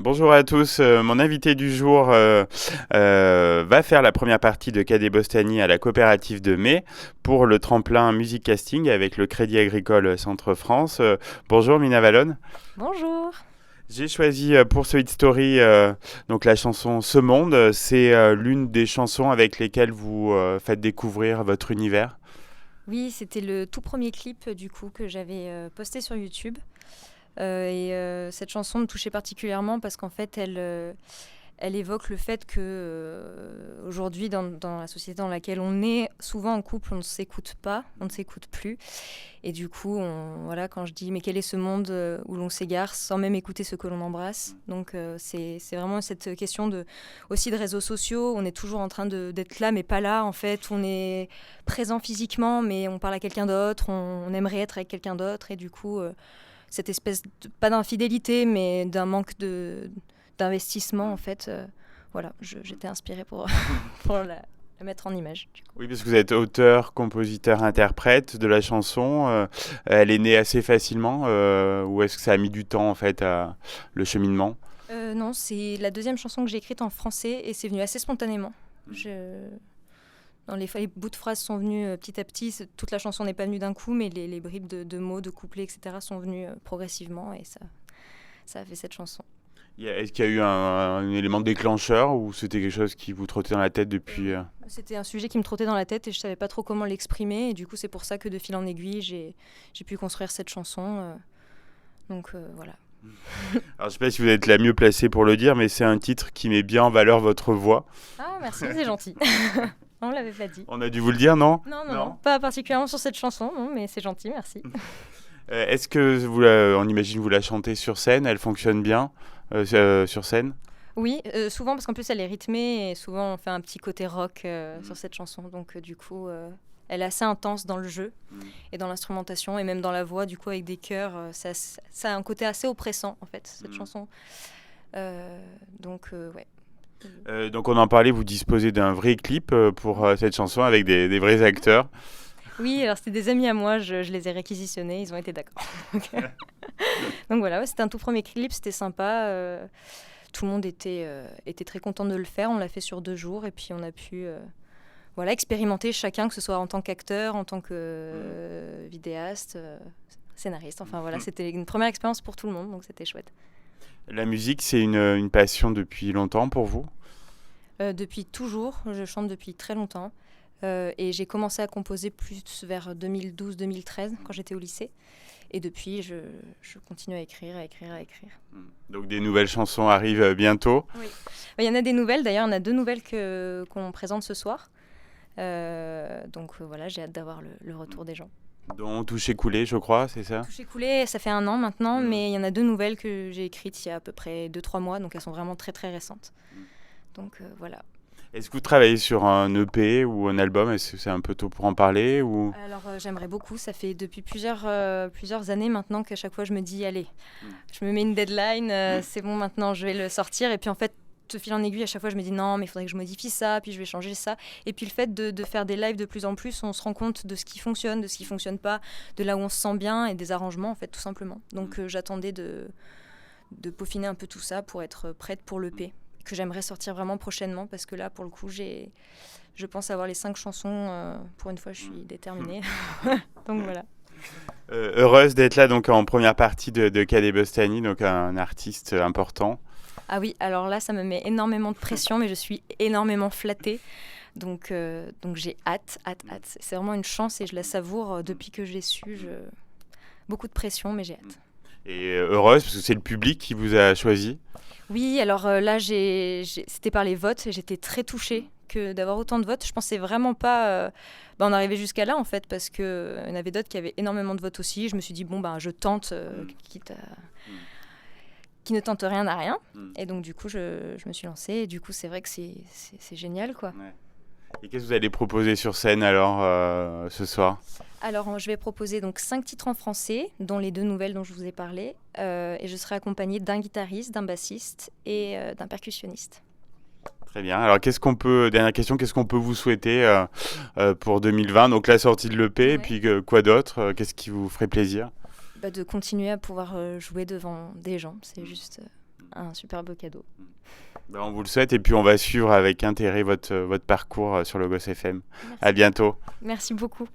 Bonjour à tous. Mon invité du jour va faire la première partie de Cadet Bostani à la coopérative de Mai pour le tremplin Music Casting avec le Crédit Agricole Centre-France. Bonjour Mina Vallone. Bonjour. J'ai choisi pour ce Hit Story donc la chanson Ce Monde. C'est l'une des chansons avec lesquelles vous faites découvrir votre univers. Oui, c'était le tout premier clip du coup que j'avais posté sur YouTube. Cette chanson me touchait particulièrement parce qu'en fait, elle évoque le fait que aujourd'hui, dans la société dans laquelle on est, souvent en couple, on ne s'écoute pas, on ne s'écoute plus. Et du coup, voilà, quand je dis mais quel est ce monde où l'on s'égare sans même écouter ce que l'on embrasse. Donc c'est vraiment cette question aussi de réseaux sociaux. On est toujours en train d'être là, mais pas là. En fait, on est présent physiquement, mais on parle à quelqu'un d'autre. On aimerait être avec quelqu'un d'autre. Et du coup, cette espèce pas d'infidélité, mais d'un manque d'investissement, en fait. Voilà, j'étais inspirée pour, pour la mettre en image. Du coup. Oui, parce que vous êtes auteur, compositeur, interprète de la chanson. Elle est née assez facilement ou est-ce que ça a mis du temps en fait le cheminement? Non, c'est la deuxième chanson que j'ai écrite en français et c'est venu assez spontanément. Les bouts de phrases sont venus petit à petit. Toute la chanson n'est pas venue d'un coup, mais les bribes de mots, de couplets, etc. sont venues progressivement et ça a fait cette chanson. Est-ce qu'il y a eu un élément déclencheur ou c'était quelque chose qui vous trottait dans la tête depuis C'était un sujet qui me trottait dans la tête et je ne savais pas trop comment l'exprimer. Et du coup, c'est pour ça que de fil en aiguille, j'ai pu construire cette chanson. Voilà. Alors, je ne sais pas si vous êtes la mieux placée pour le dire, mais c'est un titre qui met bien en valeur votre voix. Ah, merci, c'est gentil. On ne l'avait pas dit. On a dû vous le dire, non? Non, pas particulièrement sur cette chanson, non, mais c'est gentil, merci. Est-ce que on imagine vous la chantez sur scène? Elle fonctionne bien sur scène? Oui, souvent parce qu'en plus elle est rythmée et souvent on fait un petit côté rock sur cette chanson. Donc du coup, elle est assez intense dans le jeu et dans l'instrumentation et même dans la voix. Du coup, avec des chœurs, ça a un côté assez oppressant en fait, cette chanson. Ouais. Donc on en parlait, vous disposez d'un vrai clip pour cette chanson avec des vrais acteurs. Oui, alors c'était des amis à moi, je les ai réquisitionnés, ils ont été d'accord. Donc voilà, c'était un tout premier clip, c'était sympa. Tout le monde était très content de le faire, on l'a fait sur 2 jours et puis on a pu expérimenter chacun, que ce soit en tant qu'acteur, en tant que vidéaste, scénariste. Enfin voilà, c'était une première expérience pour tout le monde, donc c'était chouette. La musique, c'est une passion depuis longtemps pour vous? Depuis toujours, je chante depuis très longtemps. Et j'ai commencé à composer plus vers 2012-2013 quand j'étais au lycée. Et depuis, je continue à écrire. Donc des nouvelles chansons arrivent bientôt. Oui. Il y en a des nouvelles, d'ailleurs, il y en a 2 nouvelles qu'on présente ce soir. Voilà, j'ai hâte d'avoir le retour des gens. Dont Toucher Coulé, je crois, c'est ça? Toucher Coulé, ça fait 1 an maintenant, mais il y en a 2 nouvelles que j'ai écrites il y a à peu près 2-3 mois, donc elles sont vraiment très très récentes. Donc voilà. Est-ce que vous travaillez sur un EP ou un album? Est-ce que c'est un peu tôt pour en parler ou... Alors j'aimerais beaucoup, ça fait depuis plusieurs années maintenant qu'à chaque fois je me dis allez, je me mets une deadline, c'est bon maintenant je vais le sortir et puis en fait de fil en aiguille à chaque fois je me dis non mais il faudrait que je modifie ça, puis je vais changer ça et puis le fait de faire des lives de plus en plus on se rend compte de ce qui fonctionne, de ce qui fonctionne pas, de là où on se sent bien et des arrangements en fait tout simplement. Donc j'attendais de peaufiner un peu tout ça pour être prête pour l'EP. Que j'aimerais sortir vraiment prochainement parce que là pour le coup je pense avoir les 5 chansons pour une fois je suis déterminée. Donc voilà. Heureuse d'être là donc en première partie de Cadet Bostani, donc un artiste important. Ah oui, alors là ça me met énormément de pression mais je suis énormément flattée. Donc j'ai hâte. C'est vraiment une chance et je la savoure depuis que je l'ai su. Beaucoup de pression mais j'ai hâte. Et heureuse parce que c'est le public qui vous a choisi. Oui, alors là, c'était par les votes et j'étais très touchée d'avoir autant de votes. Je pensais vraiment pas en arriver jusqu'à là, en fait, parce qu'il y en avait d'autres qui avaient énormément de votes aussi. Je me suis dit, je tente, qui ne tente rien n'a rien. Et donc, du coup, je me suis lancée. Et du coup, c'est vrai que c'est génial, quoi. Ouais. Et qu'est-ce que vous allez proposer sur scène, alors, ce soir? Alors, je vais proposer donc 5 titres en français, dont les 2 nouvelles dont je vous ai parlé. Et je serai accompagnée d'un guitariste, d'un bassiste et d'un percussionniste. Très bien. Alors, dernière question, qu'est-ce qu'on peut vous souhaiter pour 2020? Donc, la sortie de l'EP, et puis quoi d'autre? Qu'est-ce qui vous ferait plaisir? De continuer à pouvoir jouer devant des gens. C'est juste un super beau cadeau. Ben, on vous le souhaite et puis on va suivre avec intérêt votre parcours sur Logos FM. Merci. À bientôt. Merci beaucoup.